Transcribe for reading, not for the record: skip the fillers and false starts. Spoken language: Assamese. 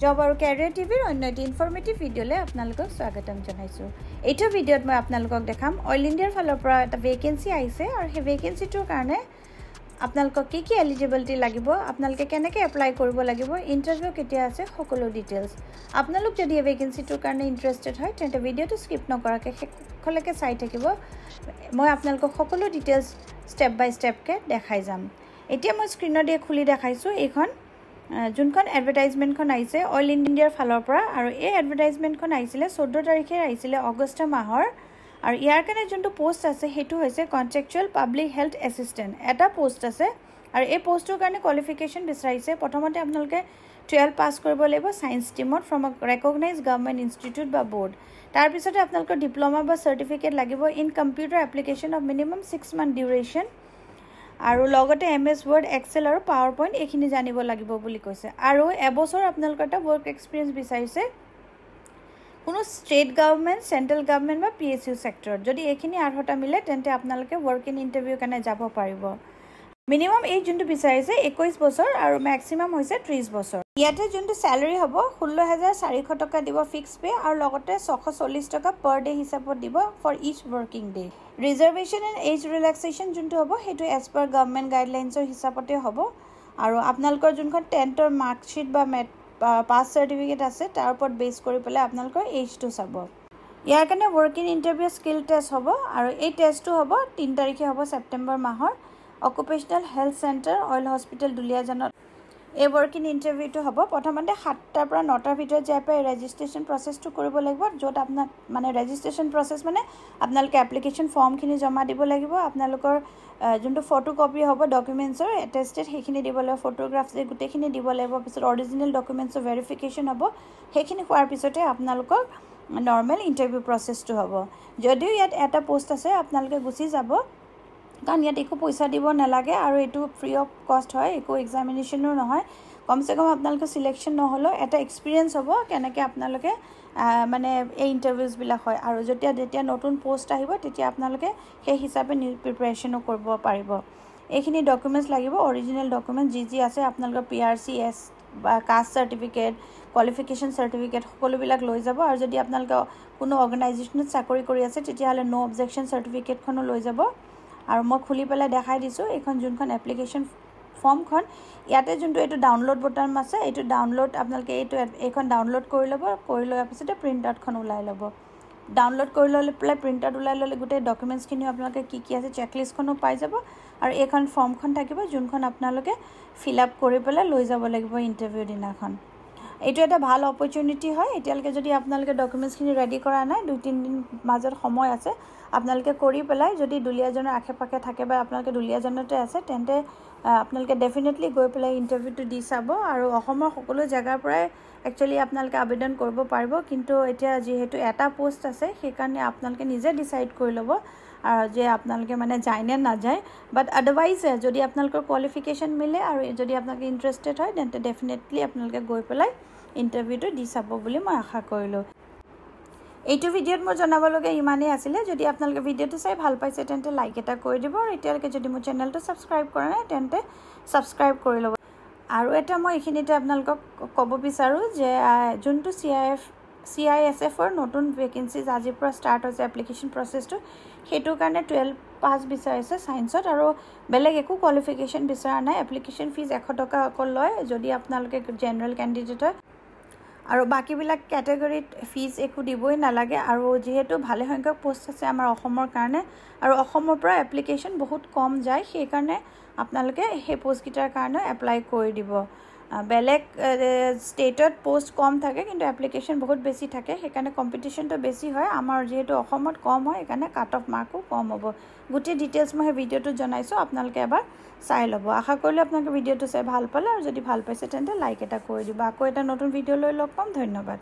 জব আৰু কেৰিয়াৰ টিভিৰ অন্য এটি ইনফৰ্মেটিভ ভিডিঅ'লৈ আপোনালোকক স্বাগতম জনাইছোঁ। এইটো ভিডিঅ'ত মই আপোনালোকক দেখাম অইল ইণ্ডিয়াৰ ফালৰ পৰা এটা ভেকেঞ্চি আহিছে আৰু সেই ভেকেঞ্চিটোৰ কাৰণে আপোনালোকক কি এলিজিবিলিটি লাগিব, আপোনালোকে কেনেকৈ এপ্লাই কৰিব লাগিব, ইণ্টাৰভিউ কেতিয়া আছে, সকলো ডিটেইলছ। আপোনালোক যদি এই ভেকেঞ্চিটোৰ কাৰণে ইণ্টাৰেষ্টেড হয় তেন্তে ভিডিঅ'টো স্কিপ নকৰাকৈ শেষলৈকে চাই থাকিব। মই আপোনালোকক সকলো ডিটেইলছ ষ্টেপ বাই ষ্টেপকৈ দেখাই যাম। এতিয়া মই স্ক্ৰীনত খুলি দেখাইছোঁ এইখন যোনখন এডভাৰটাইজমেণ্টখন আহিছে অইল ইণ্ডিয়াৰ ফালৰ পৰা, আৰু এই এডভাৰটাইজমেণ্টখন আহিছিলে 14 তাৰিখে আহিছিলে আগষ্ট মাহৰ। আৰু ইয়াৰ কাৰণে যোনটো পোষ্ট আছে সেইটো হৈছে কণ্ট্ৰেকচুৱেল পাব্লিক হেল্থ এছিষ্টেণ্ট এটা পোষ্ট আছে। আৰু এই পোষ্টটোৰ কাৰণে কোৱালিফিকেশ্যন বিচাৰিছে প্ৰথমতে আপোনালোকে 12 পাছ কৰিব লাগিব ছায়েন্স ষ্ট্ৰীমত ফ্ৰম আ ৰেকগনাইজ গভৰ্ণমেণ্ট ইনষ্টিটিউট বা বৰ্ড। তাৰপিছতে আপোনালোকৰ ডিপ্ল'মা বা চাৰ্টিফিকেট লাগিব in computer application of minimum 6 month duration, আৰু লগতে MS ৱৰ্ড, এক্সেল আৰু পাৱাৰ পইণ্ট এইখিনি জানিব লাগিব বুলি কৈছে। আৰু এবছৰ আপোনালোকৰ এটা ৱৰ্ক এক্সপিৰিয়েঞ্চ বিচাৰিছে কোনো ষ্টেট গভৰ্ণমেণ্ট, চেণ্ট্ৰেল গভৰ্ণমেণ্ট বা PSU ছেক্টৰত। যদি এইখিনি অৰ্হতা মিলে তেন্তে আপোনালোকে ৱৰ্ক ইন ইণ্টাৰভিউৰ কাৰণে যাব পাৰিব। মিনিমাম এইজ যোনটো বিচাৰিছে 21 বছৰ আৰু মেক্সিমাম হৈছে 30 বছৰ। ইয়াতে যোনটো চেলাৰী হ'ব 16,400 টকা দিব ফিক্স পে, আৰু লগতে 640 টকা পাৰ ডে হিচাপত দিব for each working day. Reservation and age relaxation যোনটো হ'ব সেইটো এজ পাৰ গভৰ্ণমেণ্ট গাইডলাইনছৰ হিচাপতে হ'ব। আৰু আপোনালোকৰ যোনখন 10th মাৰ্কশ্বিট বা পাছ চাৰ্টিফিকেট আছে তাৰ ওপৰত বেছ কৰি পেলাই আপোনালোকৰ এইজটো চাব। ইয়াৰ কাৰণে work in interview skill test হ'ব, আৰু এই টেষ্টটো হ'ব 3 তাৰিখে হ'ব ছেপ্টেম্বৰ মাহৰ অকুপেশ্যনেল হেল্থ চেণ্টাৰ অইল হস্পিটেল দুলীয়াজানত। এই ৱৰ্ক ইন ইণ্টাৰভিউটো হ'ব প্ৰথমতে 7টাৰ পৰা 9টাৰ ভিতৰত যাই পেলাই ৰেজিষ্ট্ৰেশ্যন প্ৰচেছটো কৰিব লাগিব, য'ত আপোনাৰ ৰেজিষ্ট্ৰেশ্যন প্ৰচেছ আপোনালোকে এপ্লিকেশ্যন ফৰ্মখিনি জমা দিব লাগিব। আপোনালোকৰ যোনটো ফটো কপি হ'ব ডকুমেণ্টছৰ এটেষ্টেড সেইখিনি দিব লাগিব, ফটোগ্ৰাফছ গোটেইখিনি দিব লাগিব। পিছত অৰিজিনেল ডকুমেণ্টছৰ ভেৰিফিকেশ্যন হ'ব, সেইখিনি হোৱাৰ পিছতে আপোনালোকৰ নৰ্মেল ইণ্টাৰভিউ প্ৰচেছটো হ'ব। যদিও ইয়াত এটা পোষ্ট আছে আপোনালোকে গুচি যাব, কাৰণ ইয়াত একো পইচা দিব নালাগে আৰু এইটো ফ্ৰী অফ কষ্ট হয়, একো এক্সামিনেশ্যনো নহয়। কমচে কম আপোনালোকে চিলেকশ্যন নহ'লেও এটা এক্সপিৰিয়েঞ্চ হ'ব কেনেকৈ আপোনালোকে এই ইণ্টাৰভিউজবিলাক হয়। আৰু যেতিয়া নতুন পোষ্ট আহিব তেতিয়া আপোনালোকে সেই হিচাপে প্ৰিপেৰেশ্যনো কৰিব পাৰিব। এইখিনি ডকুমেণ্টছ লাগিব, অৰিজিনেল ডকুমেণ্টছ যি আছে আপোনালোকৰ PRC বা কাষ্ট চাৰ্টিফিকেট, কোৱালিফিকেশ্যন চাৰ্টিফিকেট সকলোবিলাক লৈ যাব। আৰু যদি আপোনালোকে কোনো অৰ্গেনাইজেশ্যনত চাকৰি কৰি আছে তেতিয়াহ'লে ন' অবজেকশ্যন চাৰ্টিফিকেটখনো লৈ যাব। আৰু মই খুলি পেলাই দেখাই দিছোঁ এইখন যোনখন এপ্লিকেশ্যন ফৰ্মখন। ইয়াতে যোনটো এইটো ডাউনলোড বটন আছে, এইটো ডাউনলোড আপোনালোকে এইখন ডাউনলোড কৰি ল'ব। কৰি লোৱাৰ পিছতে প্ৰিণ্ট আউটখন ওলাই ল'ব। ডাউনলোড কৰি লৈ পেলাই প্ৰিণ্ট আউট ওলাই ল'লে গোটেই ডকুমেণ্টছখিনিও আপোনালোকে কি আছে চেকলিষ্টখনো পাই যাব। আৰু এইখন ফৰ্মখন থাকিব যোনখন আপোনালোকে ফিল আপ কৰি পেলাই লৈ যাব লাগিব ইণ্টাৰভিউ দিনাখন। এইটো এটা ভাল অপৰচুনিটি হয়। এতিয়ালৈকে যদি আপোনালোকে ডকুমেণ্টছখিনি ৰেডি কৰা নাই, 2-3 দিন মাজত সময় আছে, আপোনালোকে কৰি পেলাই যদি দুলীয়াজানৰ আশে পাশে থাকে বা আপোনালোকে দুলীয়াজানতে আছে তেন্তে আপোনালোকে ডেফিনেটলি গৈ পেলাই ইণ্টাৰভিউটো দি চাব। আৰু অসমৰ সকলো জেগাৰ পৰাই একচুৱেলি আপোনালোকে আবেদন কৰিব পাৰিব, কিন্তু এতিয়া যিহেতু এটা পোষ্ট আছে সেইকাৰণে আপোনালোকে নিজে ডিচাইড কৰি ল'ব যে আপোনালোকে যায় নে নাযায়। বাট আদাৰৱাইজ যদি আপোনালোকৰ কোৱালিফিকেশ্যন মিলে আৰু যদি আপোনালোকে ইণ্টাৰেষ্টেড হয় তেন্তে ডেফিনেটলি আপোনালোকে গৈ পেলাই ইণ্টাৰভিউটো দি চাব বুলি মই আশা কৰিলোঁ। এইটো ভিডিঅ'ত মোৰ জনাবলগীয়া ইমানেই আছিলে। যদি আপোনালোকে ভিডিঅ'টো চাই ভাল পাইছে তেন্তে লাইক এটা কৰি দিব, আৰু এতিয়ালৈকে যদি মোৰ চেনেলটো ছাবস্ক্ৰাইব কৰা নাই তেন্তে ছাবস্ক্ৰাইব কৰি ল'ব। আৰু এটা মই এইখিনিতে আপোনালোকক ক'ব বিচাৰোঁ যে যোনটো CISF-ৰ নতুন ভেকেঞ্চিজ আজিৰ পৰা ষ্টাৰ্ট হৈছে এপ্লিকেশ্যন প্ৰচেছটো, সেইটোৰ কাৰণে 12 পাছ বিচাৰিছে ছায়েন্সত, আৰু বেলেগ একো কোৱালিফিকেশ্যন বিচৰা নাই। এপ্লিকেশ্যন ফিজ 100 টকা অকল লয় যদি আপোনালোকে জেনেৰেল কেণ্ডিডেট হয়, আৰু বাকীবিলাক কেটেগৰীত ফিজ একো দিবই নালাগে। আৰু যিহেতু ভালে সংখ্যক পোষ্ট আছে আমাৰ অসমৰ কাৰণে, আৰু অসমৰ পৰা এপ্লিকেশ্যন বহুত কম যায়, সেইকাৰণে আপোনালোকে সেই পোষ্টকেইটাৰ কাৰণে এপ্লাই কৰি দিব। বেলেগ ষ্টেটত পোষ্ট কম থাকে কিন্তু এপ্লিকেশ্যন বহুত বেছি থাকে, সেইকাৰণে কম্পিটিশ্যনটো বেছি হয়। আমাৰ যিহেতু অসমত কম হয় সেইকাৰণে কাট অফ মাৰ্কো কম হ'ব। গোটেই ডিটেইলছ মই সেই ভিডিঅ'টোত জনাইছোঁ, আপোনালোকে এবাৰ চাই ল'ব। আশা কৰিলোঁ আপোনালোকে ভিডিঅ'টো চাই ভাল পালে, আৰু যদি ভাল পাইছে তেন্তে লাইক এটা কৰি দিব। আকৌ এটা নতুন ভিডিঅ' লৈ লগ পাম। ধন্যবাদ।